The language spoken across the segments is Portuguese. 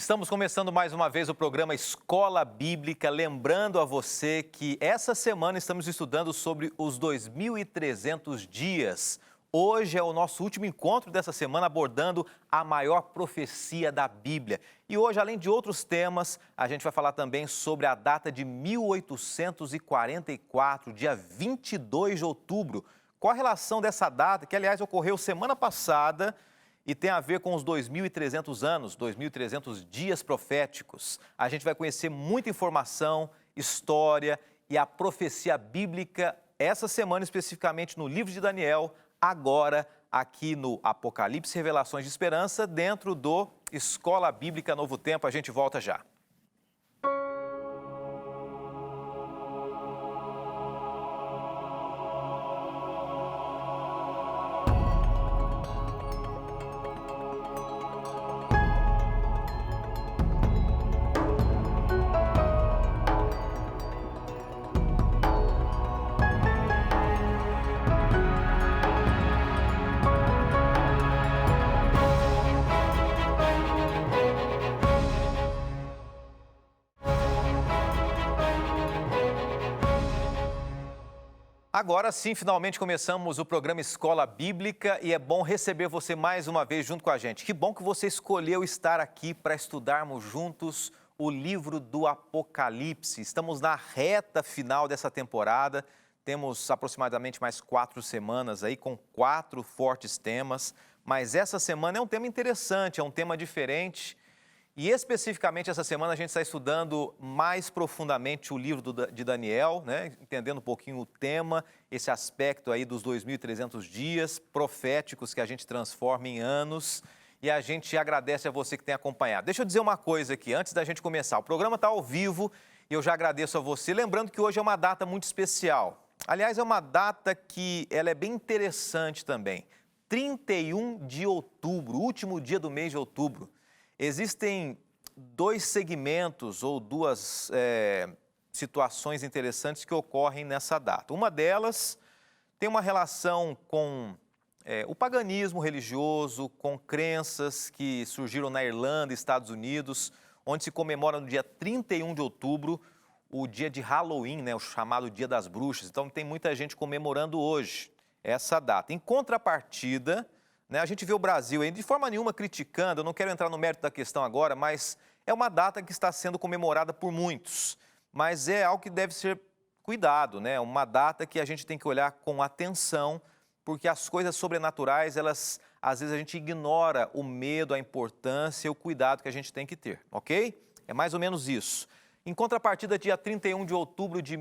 Estamos começando mais uma vez o programa Escola Bíblica, lembrando a você que essa semana estamos estudando sobre os 2.300 dias. Hoje é o nosso último encontro dessa semana abordando a maior profecia da Bíblia. E hoje, além de outros temas, a gente vai falar também sobre a data de 1844, dia 22 de outubro. Qual a relação dessa data, que aliás ocorreu semana passada, e tem a ver com os 2.300 anos, 2.300 dias proféticos. A gente vai conhecer muita informação, história e a profecia bíblica essa semana, especificamente no livro de Daniel, agora aqui no Apocalipse Revelações de Esperança, dentro do Escola Bíblica Novo Tempo. A gente volta já. Agora sim, finalmente começamos o programa Escola Bíblica e é bom receber você mais uma vez junto com a gente. Que bom que você escolheu estar aqui para estudarmos juntos o livro do Apocalipse. Estamos na reta final dessa temporada, temos aproximadamente mais 4 semanas aí com 4 fortes temas, mas essa semana é um tema interessante, é um tema diferente. E especificamente essa semana a gente está estudando mais profundamente o livro de Daniel, né? Entendendo um pouquinho o tema, esse aspecto aí dos 2.300 dias proféticos que a gente transforma em anos. E a gente agradece a você que tem acompanhado. Deixa eu dizer uma coisa aqui, antes da gente começar. O programa está ao vivo e eu já agradeço a você. Lembrando que hoje é uma data muito especial. Aliás, é uma data que ela é bem interessante também. 31 de outubro, último dia do mês de outubro. Existem 2 segmentos ou 2 situações interessantes que ocorrem nessa data. Uma delas tem uma relação com o paganismo religioso, com crenças que surgiram na Irlanda, Estados Unidos, onde se comemora no dia 31 de outubro o dia de Halloween, né, o chamado Dia das Bruxas. Então tem muita gente comemorando hoje essa data. Em contrapartida, a gente vê o Brasil aí, de forma nenhuma criticando, eu não quero entrar no mérito da questão agora, mas é uma data que está sendo comemorada por muitos. Mas é algo que deve ser cuidado, né? Uma data que a gente tem que olhar com atenção, porque as coisas sobrenaturais, às vezes a gente ignora o medo, a importância e o cuidado que a gente tem que ter, ok? É mais ou menos isso. Em contrapartida, dia 31 de outubro de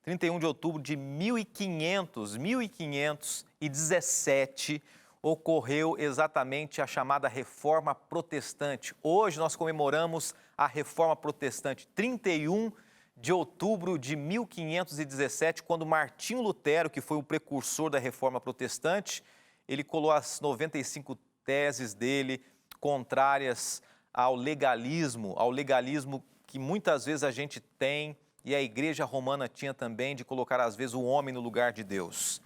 31 de outubro de 1517, ocorreu exatamente a chamada Reforma Protestante. Hoje nós comemoramos a Reforma Protestante, 31 de outubro de 1517, quando Martinho Lutero, que foi o precursor da Reforma Protestante, ele colou as 95 teses dele contrárias ao legalismo que muitas vezes a gente tem, e a Igreja Romana tinha também, de colocar, às vezes, o homem no lugar de Deus.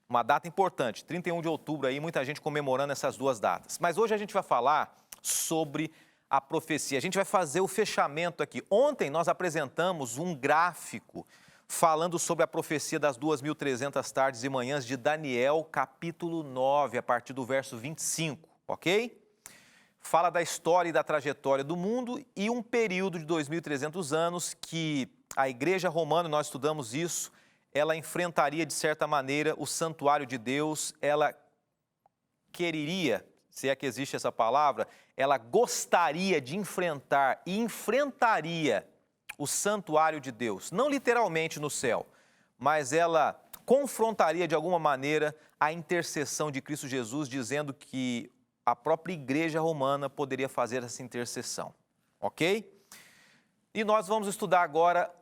Uma data importante, 31 de outubro, aí, muita gente comemorando essas 2 datas. Mas hoje a gente vai falar sobre a profecia. A gente vai fazer o fechamento aqui. Ontem nós apresentamos um gráfico falando sobre a profecia das 2.300 tardes e manhãs de Daniel, capítulo 9, a partir do verso 25, ok? Fala da história e da trajetória do mundo e um período de 2.300 anos que a Igreja Romana, nós estudamos isso, ela enfrentaria de certa maneira o santuário de Deus, ela quereria, se é que existe essa palavra, ela gostaria de enfrentar e enfrentaria o santuário de Deus, não literalmente no céu, mas ela confrontaria de alguma maneira a intercessão de Cristo Jesus, dizendo que a própria Igreja Romana poderia fazer essa intercessão, ok? E nós vamos estudar agora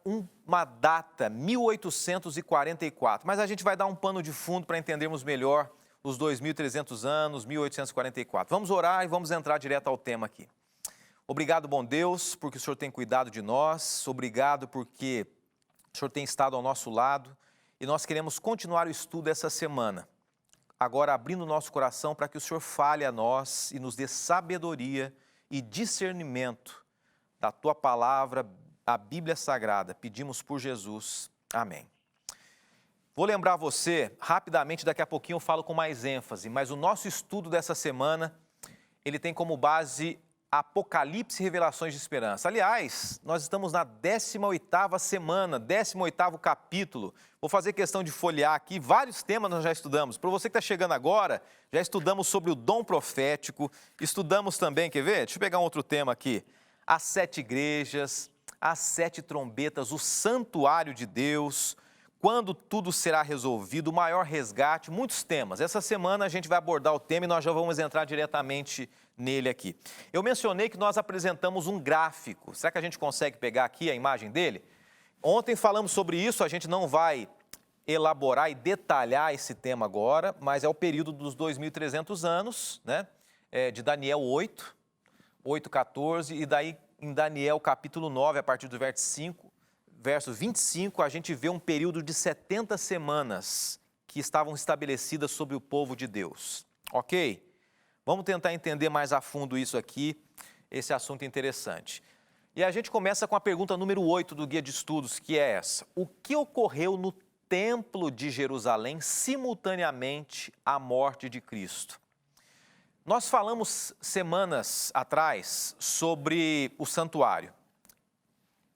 uma data, 1844, mas a gente vai dar um pano de fundo para entendermos melhor os 2.300 anos, 1844. Vamos orar e vamos entrar direto ao tema aqui. Obrigado, bom Deus, porque o Senhor tem cuidado de nós, obrigado porque o Senhor tem estado ao nosso lado e nós queremos continuar o estudo essa semana. agora abrindo o nosso coração para que o Senhor fale a nós e nos dê sabedoria e discernimento da Tua palavra, a Bíblia Sagrada. Pedimos por Jesus. Amém. Vou lembrar você, rapidamente, daqui a pouquinho eu falo com mais ênfase, mas o nosso estudo dessa semana, ele tem como base Apocalipse e Revelações de Esperança. Aliás, nós estamos na 18ª semana, 18º capítulo. Vou fazer questão de folhear aqui, vários temas nós já estudamos. Para você que está chegando agora, já estudamos sobre o dom profético, estudamos também, quer ver? Deixa eu pegar um outro tema aqui. As 7 igrejas, as 7 trombetas, o santuário de Deus, quando tudo será resolvido, o maior resgate, muitos temas. Essa semana a gente vai abordar o tema e nós já vamos entrar diretamente nele aqui. Eu mencionei que nós apresentamos um gráfico. Será que a gente consegue pegar aqui a imagem dele? Ontem falamos sobre isso, a gente não vai elaborar e detalhar esse tema agora, mas é o período dos 2.300 anos, né? De Daniel 8, 14, e daí em Daniel capítulo 9, a partir do verso 25, a gente vê um período de 70 semanas que estavam estabelecidas sobre o povo de Deus. Ok? Vamos tentar entender mais a fundo isso aqui, esse assunto interessante. E a gente começa com a pergunta número 8 do Guia de Estudos, que é essa. O que ocorreu no Templo de Jerusalém simultaneamente à morte de Cristo? Nós falamos semanas atrás sobre o santuário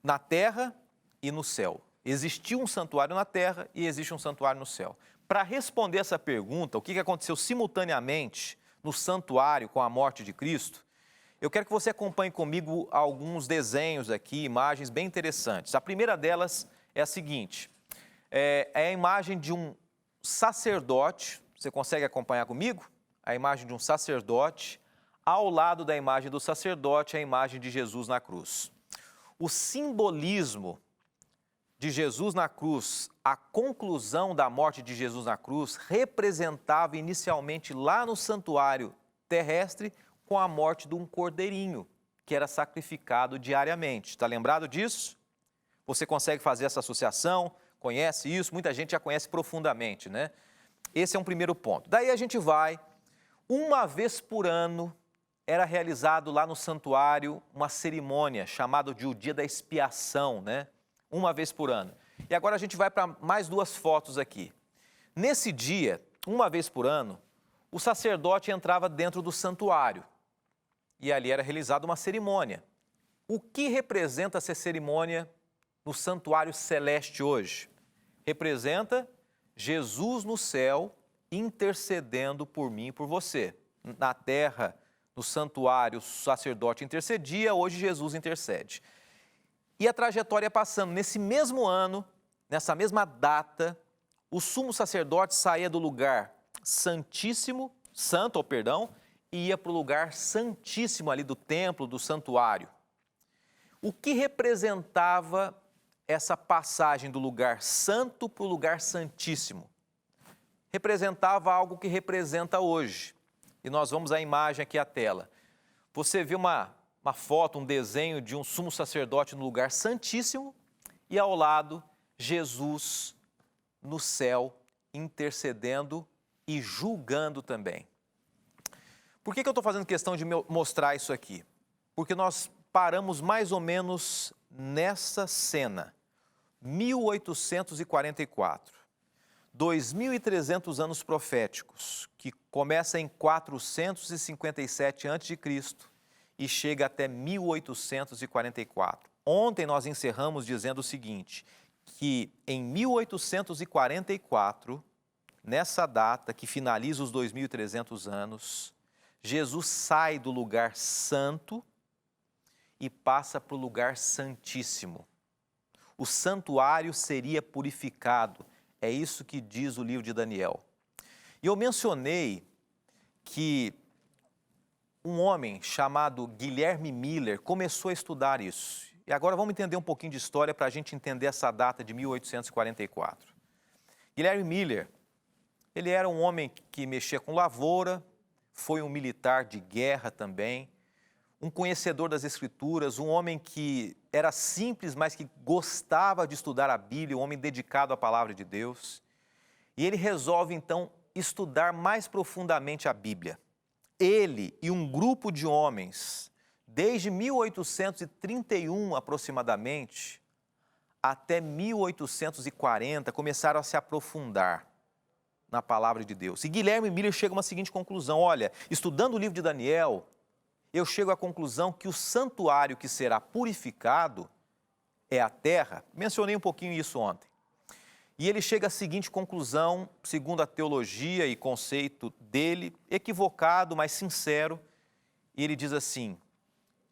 na terra e no céu. Existiu um santuário na terra e existe um santuário no céu. Para responder essa pergunta, o que aconteceu simultaneamente no santuário com a morte de Cristo, eu quero que você acompanhe comigo alguns desenhos aqui, imagens bem interessantes. A primeira delas é a seguinte, é a imagem de um sacerdote, você consegue acompanhar comigo? A imagem de um sacerdote, ao lado da imagem do sacerdote, a imagem de Jesus na cruz. O simbolismo de Jesus na cruz, a conclusão da morte de Jesus na cruz, representava inicialmente lá no santuário terrestre com a morte de um cordeirinho, que era sacrificado diariamente. Está lembrado disso? Você consegue fazer essa associação? Conhece isso? Muita gente já conhece profundamente, né? Esse é um primeiro ponto. Daí a gente vai, uma vez por ano, era realizado lá no santuário uma cerimônia chamada de o Dia da Expiação, né? Uma vez por ano. E agora a gente vai para mais 2 fotos aqui. Nesse dia, uma vez por ano, o sacerdote entrava dentro do santuário e ali era realizada uma cerimônia. O que representa essa cerimônia no santuário celeste hoje? Representa Jesus no céu intercedendo por mim e por você. Na terra, no santuário, o sacerdote intercedia, hoje Jesus intercede. E a trajetória passando, nesse mesmo ano, nessa mesma data, o sumo sacerdote saía do lugar santíssimo, e ia para o lugar santíssimo ali do templo, do santuário. O que representava essa passagem do lugar santo para o lugar santíssimo? Representava algo que representa hoje. E nós vamos à imagem aqui à tela. Você vê uma foto, um desenho de um sumo sacerdote no lugar santíssimo e ao lado Jesus no céu intercedendo e julgando também. Por que eu estou fazendo questão de mostrar isso aqui? Porque nós paramos mais ou menos nessa cena, 1844, 2.300 anos proféticos, que começa em 457 a.C., e chega até 1844. Ontem nós encerramos dizendo o seguinte, que em 1844, nessa data que finaliza os 2.300 anos, Jesus sai do lugar santo e passa para o lugar santíssimo. O santuário seria purificado, é isso que diz o livro de Daniel. E eu mencionei que um homem chamado Guilherme Miller começou a estudar isso. E agora vamos entender um pouquinho de história para a gente entender essa data de 1844. Guilherme Miller, ele era um homem que mexia com lavoura, foi um militar de guerra também, um conhecedor das Escrituras, um homem que era simples, mas que gostava de estudar a Bíblia, um homem dedicado à palavra de Deus. E ele resolve, então, estudar mais profundamente a Bíblia. Ele e um grupo de homens, desde 1831 aproximadamente, até 1840, começaram a se aprofundar na palavra de Deus. E Guilherme Miller chega a uma seguinte conclusão: olha, estudando o livro de Daniel, eu chego à conclusão que o santuário que será purificado é a terra. Mencionei um pouquinho isso ontem. E ele chega à seguinte conclusão, segundo a teologia e conceito dele, equivocado, mas sincero, e ele diz assim: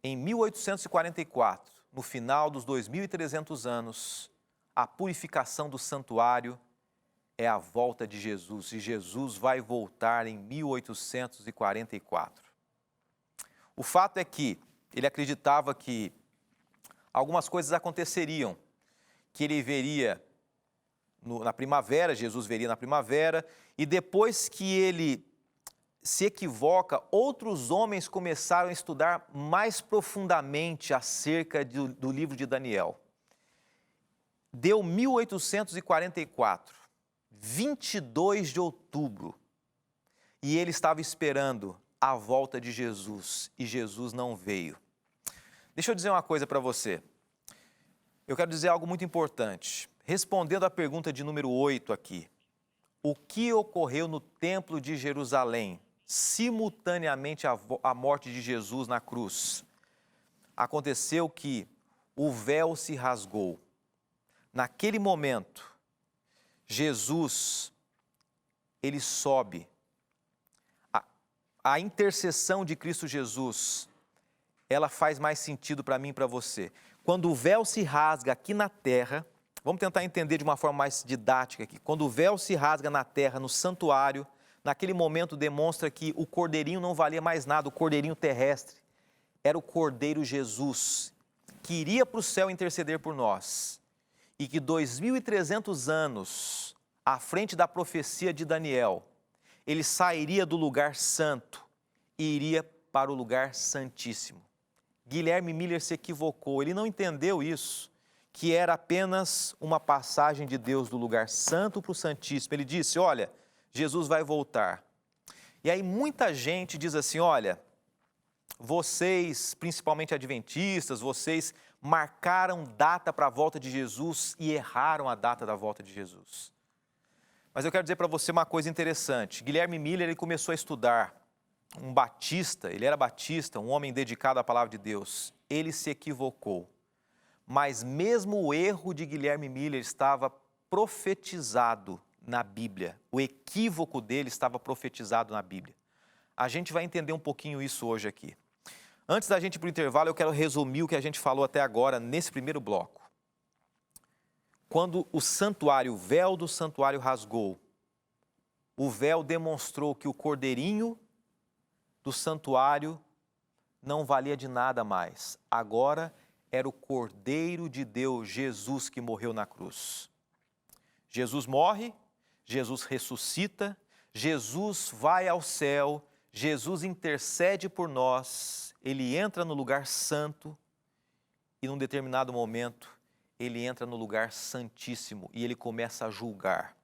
em 1844, no final dos 2.300 anos, a purificação do santuário é a volta de Jesus, e Jesus vai voltar em 1844. O fato é que ele acreditava que algumas coisas aconteceriam, que ele veria na primavera, Jesus veria na primavera, e depois que ele se equivoca, outros homens começaram a estudar mais profundamente acerca do livro de Daniel. Deu 1844, 22 de outubro, e ele estava esperando a volta de Jesus, e Jesus não veio. Deixa eu dizer uma coisa para você. Eu quero dizer algo muito importante. Respondendo à pergunta de número 8 aqui, o que ocorreu no Templo de Jerusalém, simultaneamente à morte de Jesus na cruz? Aconteceu que o véu se rasgou. Naquele momento, Jesus, ele sobe. A intercessão de Cristo Jesus, ela faz mais sentido para mim e para você. Quando o véu se rasga aqui na terra, vamos tentar entender de uma forma mais didática aqui. Quando o véu se rasga na terra, no santuário, naquele momento demonstra que o cordeirinho não valia mais nada, o cordeirinho terrestre. Era o Cordeiro Jesus, que iria para o céu interceder por nós. E que 2.300 anos à frente da profecia de Daniel, ele sairia do lugar santo e iria para o lugar santíssimo. Guilherme Miller se equivocou, ele não entendeu isso, que era apenas uma passagem de Deus do lugar santo para o santíssimo. Ele disse: olha, Jesus vai voltar. E aí muita gente diz assim: olha, vocês, principalmente adventistas, vocês marcaram data para a volta de Jesus e erraram a data da volta de Jesus. Mas eu quero dizer para você uma coisa interessante. Guilherme Miller, ele começou a estudar, um batista, ele era batista, um homem dedicado à palavra de Deus. Ele se equivocou. Mas mesmo o erro de Guilherme Miller estava profetizado na Bíblia. O equívoco dele estava profetizado na Bíblia. A gente vai entender um pouquinho isso hoje aqui. Antes da gente ir para o intervalo, eu quero resumir o que a gente falou até agora nesse primeiro bloco. Quando o véu do santuário rasgou, o véu demonstrou que o cordeirinho do santuário não valia de nada mais. Agora era o Cordeiro de Deus, Jesus, que morreu na cruz. Jesus morre, Jesus ressuscita, Jesus vai ao céu, Jesus intercede por nós, ele entra no lugar santo e num determinado momento ele entra no lugar santíssimo e ele começa a julgar.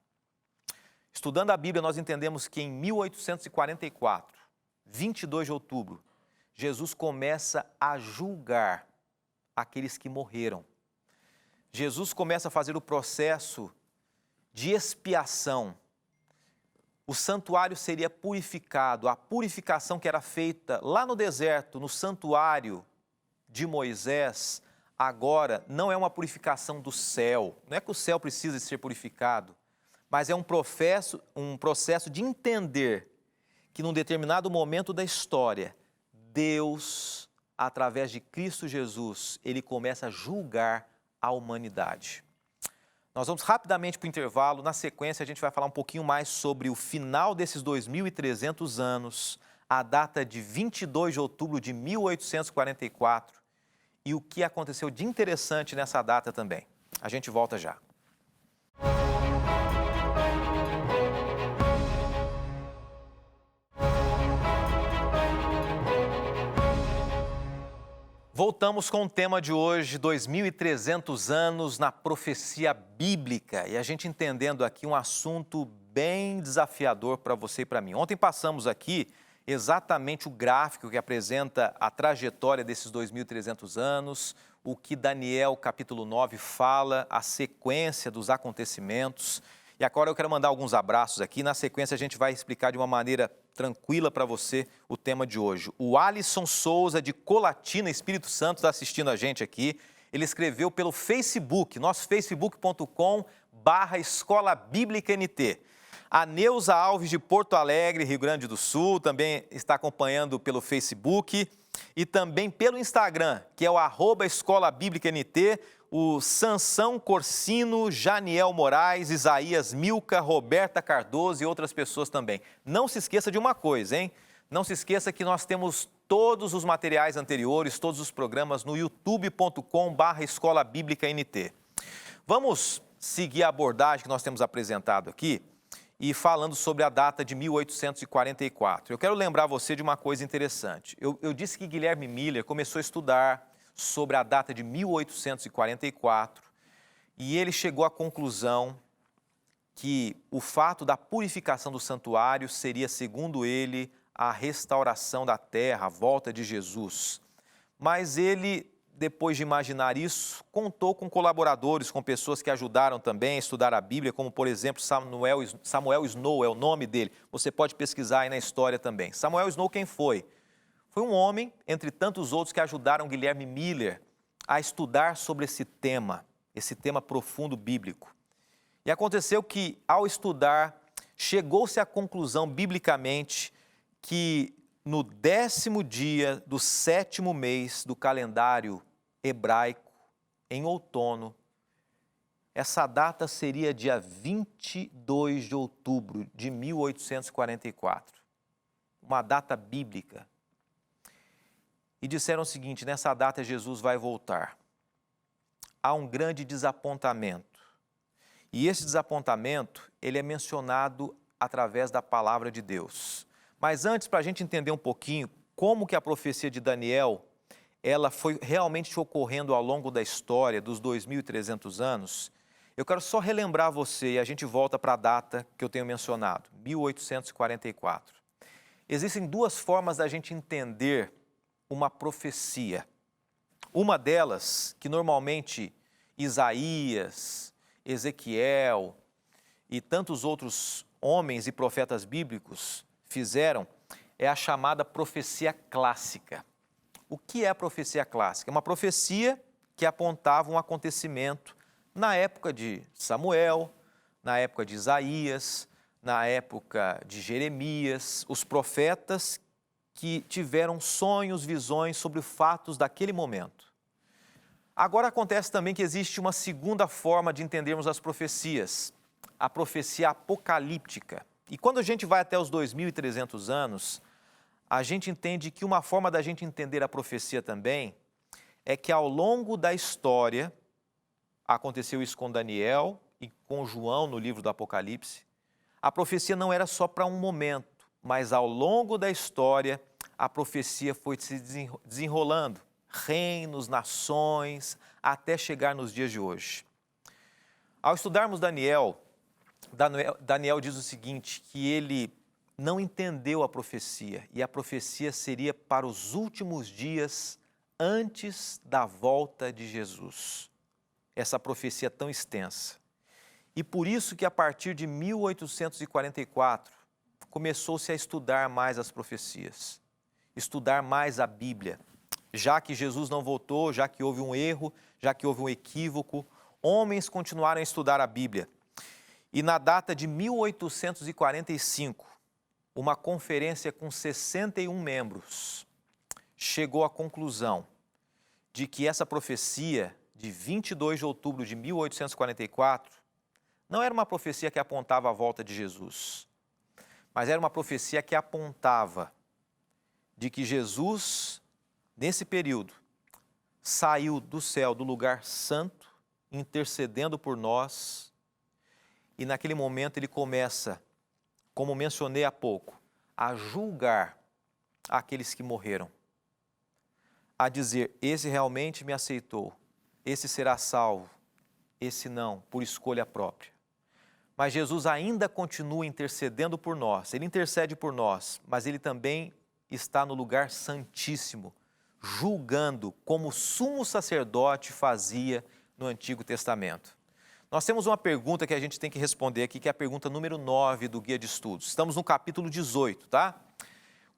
Estudando a Bíblia, nós entendemos que em 1844, 22 de outubro, Jesus começa a julgar aqueles que morreram. Jesus começa a fazer o processo de expiação. O santuário seria purificado. A purificação que era feita lá no deserto, no santuário de Moisés, agora não é uma purificação do céu. Não é que o céu precisa ser purificado, mas é um processo de entender que num determinado momento da história, Deus, através de Cristo Jesus, ele começa a julgar a humanidade. Nós vamos rapidamente para o intervalo. Na sequência, a gente vai falar um pouquinho mais sobre o final desses 2.300 anos, a data de 22 de outubro de 1844 e o que aconteceu de interessante nessa data também. A gente volta já. Voltamos com o tema de hoje, 2.300 anos na profecia bíblica, e a gente entendendo aqui um assunto bem desafiador para você e para mim. Ontem passamos aqui exatamente o gráfico que apresenta a trajetória desses 2.300 anos, o que Daniel capítulo 9 fala, a sequência dos acontecimentos. E agora eu quero mandar alguns abraços aqui. Na sequência a gente vai explicar de uma maneira tranquila para você o tema de hoje. O Alisson Souza, de Colatina, Espírito Santo, está assistindo a gente aqui. Ele escreveu pelo Facebook, nosso facebook.com/Escola Bíblica NT. A Neuza Alves, de Porto Alegre, Rio Grande do Sul, também está acompanhando pelo Facebook e também pelo Instagram, que é o @Escola Bíblica NT. O Sansão Corsino, Janiel Moraes, Isaías Milka, Roberta Cardoso e outras pessoas também. Não se esqueça de uma coisa, hein? Não se esqueça que nós temos todos os materiais anteriores, todos os programas no youtube.com/Escola Bíblica NT. Vamos seguir a abordagem que nós temos apresentado aqui e falando sobre a data de 1844. Eu quero lembrar você de uma coisa interessante. Eu disse que Guilherme Miller começou a estudar sobre a data de 1844 e ele chegou à conclusão que o fato da purificação do santuário seria, segundo ele, a restauração da terra, a volta de Jesus. Mas ele, depois de imaginar isso, contou com colaboradores, com pessoas que ajudaram também a estudar a Bíblia, como, por exemplo, Samuel Snow é o nome dele. Você pode pesquisar aí na história também. Samuel Snow, quem foi? Foi um homem, entre tantos outros, que ajudaram Guilherme Miller a estudar sobre esse tema profundo bíblico. E aconteceu que, ao estudar, chegou-se à conclusão, biblicamente, que no 10º dia do 7º mês do calendário hebraico, em outono, essa data seria dia 22 de outubro de 1844. Uma data bíblica. E disseram o seguinte: nessa data Jesus vai voltar. Há um grande desapontamento. E esse desapontamento, ele é mencionado através da palavra de Deus. Mas antes, para a gente entender um pouquinho como que a profecia de Daniel, ela foi realmente ocorrendo ao longo da história dos 2.300 anos, eu quero só relembrar você, e a gente volta para a data que eu tenho mencionado, 1844. Existem duas formas da gente entender uma profecia. Uma delas, que normalmente Isaías, Ezequiel e tantos outros homens e profetas bíblicos fizeram, é a chamada profecia clássica. O que é a profecia clássica? É uma profecia que apontava um acontecimento na época de Samuel, na época de Isaías, na época de Jeremias, os profetas que tiveram sonhos, visões sobre fatos daquele momento. Agora acontece também que existe uma segunda forma de entendermos as profecias, a profecia apocalíptica. E quando a gente vai até os 2.300 anos, a gente entende que uma forma da gente entender a profecia também é que ao longo da história, aconteceu isso com Daniel e com João no livro do Apocalipse, a profecia não era só para um momento, mas ao longo da história, a profecia foi se desenrolando, reinos, nações, até chegar nos dias de hoje. Ao estudarmos Daniel diz o seguinte, que ele não entendeu a profecia, e a profecia seria para os últimos dias antes da volta de Jesus. Essa profecia tão extensa. E por isso que a partir de 1844, começou-se a estudar mais as profecias, estudar mais a Bíblia. Já que Jesus não voltou, já que houve um erro, já que houve um equívoco, homens continuaram a estudar a Bíblia. E na data de 1845, uma conferência com 61 membros chegou à conclusão de que essa profecia de 22 de outubro de 1844 não era uma profecia que apontava a volta de Jesus, mas era uma profecia que apontava de que Jesus, nesse período, saiu do céu, do lugar santo, intercedendo por nós, e naquele momento ele começa, como mencionei há pouco, a julgar aqueles que morreram, a dizer, esse realmente me aceitou, esse será salvo, esse não, por escolha própria. Mas Jesus ainda continua intercedendo por nós. Ele intercede por nós, mas ele também está no lugar santíssimo, julgando como o sumo sacerdote fazia no Antigo Testamento. Nós temos uma pergunta que a gente tem que responder aqui, que é a pergunta número 9 do Guia de Estudos. Estamos no capítulo 18, tá?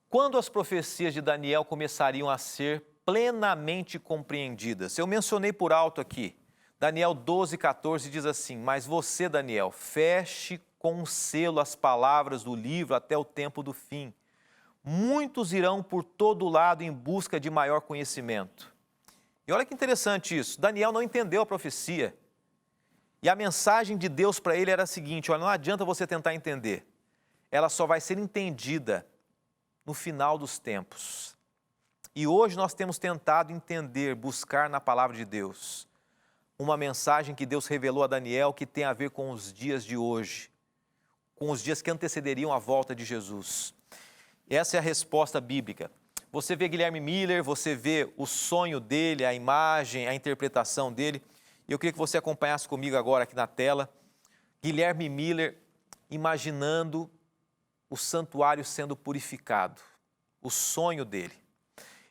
Quando as profecias de Daniel começariam a ser plenamente compreendidas? Eu mencionei por alto aqui. Daniel 12:14 diz assim: mas você, Daniel, feche com um selo as palavras do livro até o tempo do fim. Muitos irão por todo lado em busca de maior conhecimento. E olha que interessante isso, Daniel não entendeu a profecia. E a mensagem de Deus para ele era a seguinte: olha, não adianta você tentar entender. Ela só vai ser entendida no final dos tempos. E hoje nós temos tentado entender, buscar na palavra de Deus uma mensagem que Deus revelou a Daniel que tem a ver com os dias de hoje, com os dias que antecederiam a volta de Jesus. Essa é a resposta bíblica. Você vê Guilherme Miller, você vê o sonho dele, a imagem, a interpretação dele. E eu queria que você acompanhasse comigo agora aqui na tela. Guilherme Miller imaginando o santuário sendo purificado, o sonho dele.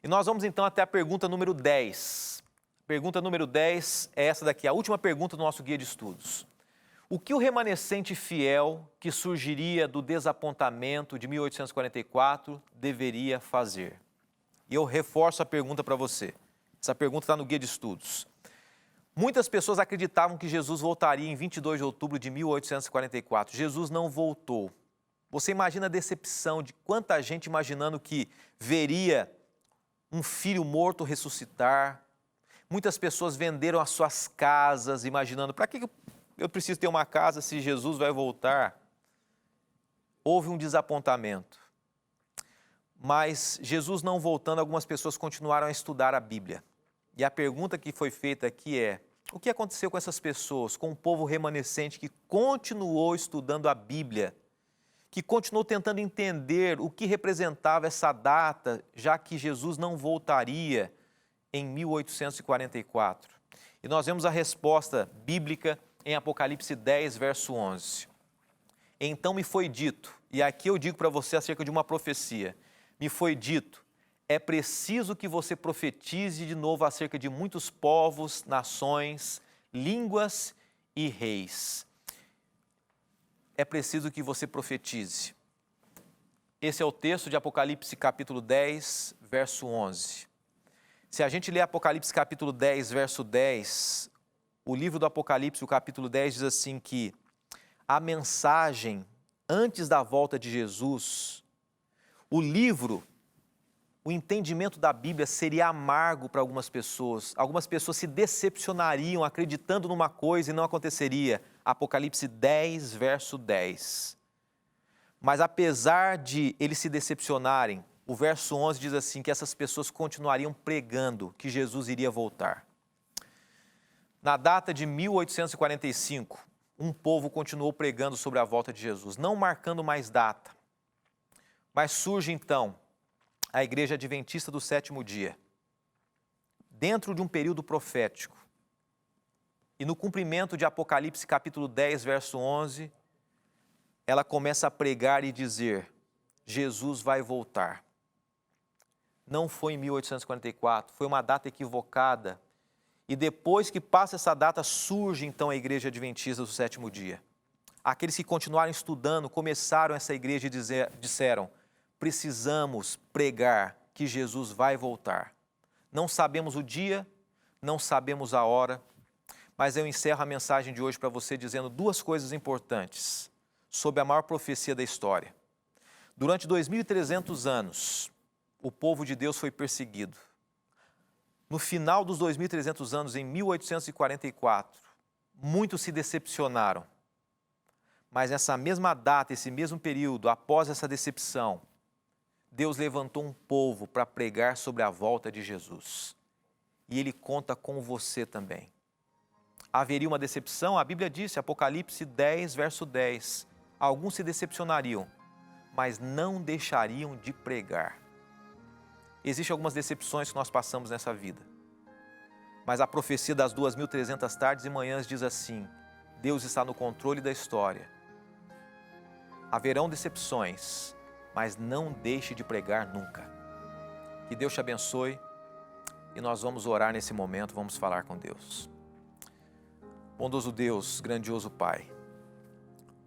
E nós vamos então até a pergunta número 10. Pergunta número 10 é essa daqui, a última pergunta do nosso guia de estudos. O que o remanescente fiel que surgiria do desapontamento de 1844 deveria fazer? E eu reforço a pergunta para você. Essa pergunta está no guia de estudos. Muitas pessoas acreditavam que Jesus voltaria em 22 de outubro de 1844. Jesus não voltou. Você imagina a decepção de quanta gente imaginando que veria um filho morto ressuscitar. Muitas pessoas venderam as suas casas, imaginando, para que eu preciso ter uma casa se Jesus vai voltar? Houve um desapontamento. Mas Jesus não voltando, algumas pessoas continuaram a estudar a Bíblia. E a pergunta que foi feita aqui é: o que aconteceu com essas pessoas, com o povo remanescente que continuou estudando a Bíblia, que continuou tentando entender o que representava essa data, já que Jesus não voltaria em 1844. E nós vemos a resposta bíblica em Apocalipse 10, verso 11. Então me foi dito, e aqui eu digo para você acerca de uma profecia, me foi dito, é preciso que você profetize de novo acerca de muitos povos, nações, línguas e reis. É preciso que você profetize. Esse é o texto de Apocalipse capítulo 10, verso 11. Se a gente ler Apocalipse capítulo 10, verso 10, o livro do Apocalipse, o capítulo 10, diz assim que a mensagem antes da volta de Jesus, o livro, o entendimento da Bíblia seria amargo para algumas pessoas. Algumas pessoas se decepcionariam acreditando numa coisa e não aconteceria. Apocalipse 10, verso 10. Mas apesar de eles se decepcionarem, o verso 11 diz assim, que essas pessoas continuariam pregando que Jesus iria voltar. Na data de 1845, um povo continuou pregando sobre a volta de Jesus, não marcando mais data. Mas surge então a Igreja Adventista do Sétimo Dia, dentro de um período profético. E no cumprimento de Apocalipse capítulo 10, verso 11, ela começa a pregar e dizer, Jesus vai voltar. Não foi em 1844, foi uma data equivocada. E depois que passa essa data, surge então a Igreja Adventista do Sétimo Dia. Aqueles que continuaram estudando, começaram essa igreja e disseram, precisamos pregar que Jesus vai voltar. Não sabemos o dia, não sabemos a hora, mas eu encerro a mensagem de hoje para você dizendo duas coisas importantes sobre a maior profecia da história. Durante 2.300 anos, o povo de Deus foi perseguido. No final dos 2.300 anos, em 1844, muitos se decepcionaram. Mas nessa mesma data, esse mesmo período, após essa decepção, Deus levantou um povo para pregar sobre a volta de Jesus. E Ele conta com você também. Haveria uma decepção? A Bíblia disse, Apocalipse 10, verso 10. Alguns se decepcionariam, mas não deixariam de pregar. Existem algumas decepções que nós passamos nessa vida. Mas a profecia das 2.300 tardes e manhãs diz assim, Deus está no controle da história haverão decepções, mas não deixe de pregar nunca. Que Deus te abençoe e nós vamos orar nesse momento, vamos falar com Deus. Bondoso Deus, grandioso Pai,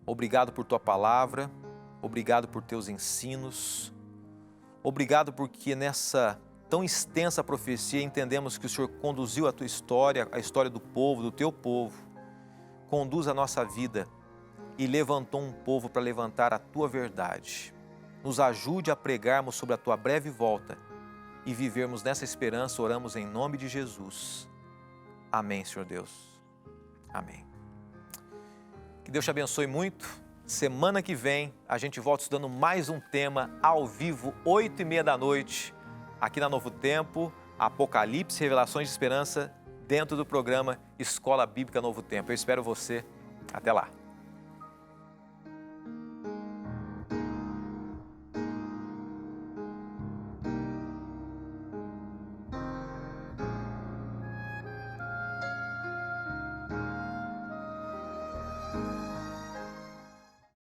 obrigado por Tua palavra, obrigado por Teus ensinos, obrigado porque nessa tão extensa profecia entendemos que o Senhor conduziu a Tua história, a história do povo, do Teu povo, conduz a nossa vida e levantou um povo para levantar a Tua verdade. Nos ajude a pregarmos sobre a Tua breve volta e vivermos nessa esperança, oramos em nome de Jesus. Amém, Senhor Deus. Amém. Que Deus te abençoe muito. Semana que vem a gente volta estudando mais um tema ao vivo, 8h30 da noite, aqui na Novo Tempo, Apocalipse, Revelações de Esperança, dentro do programa Escola Bíblica Novo Tempo. Eu espero você. Até lá.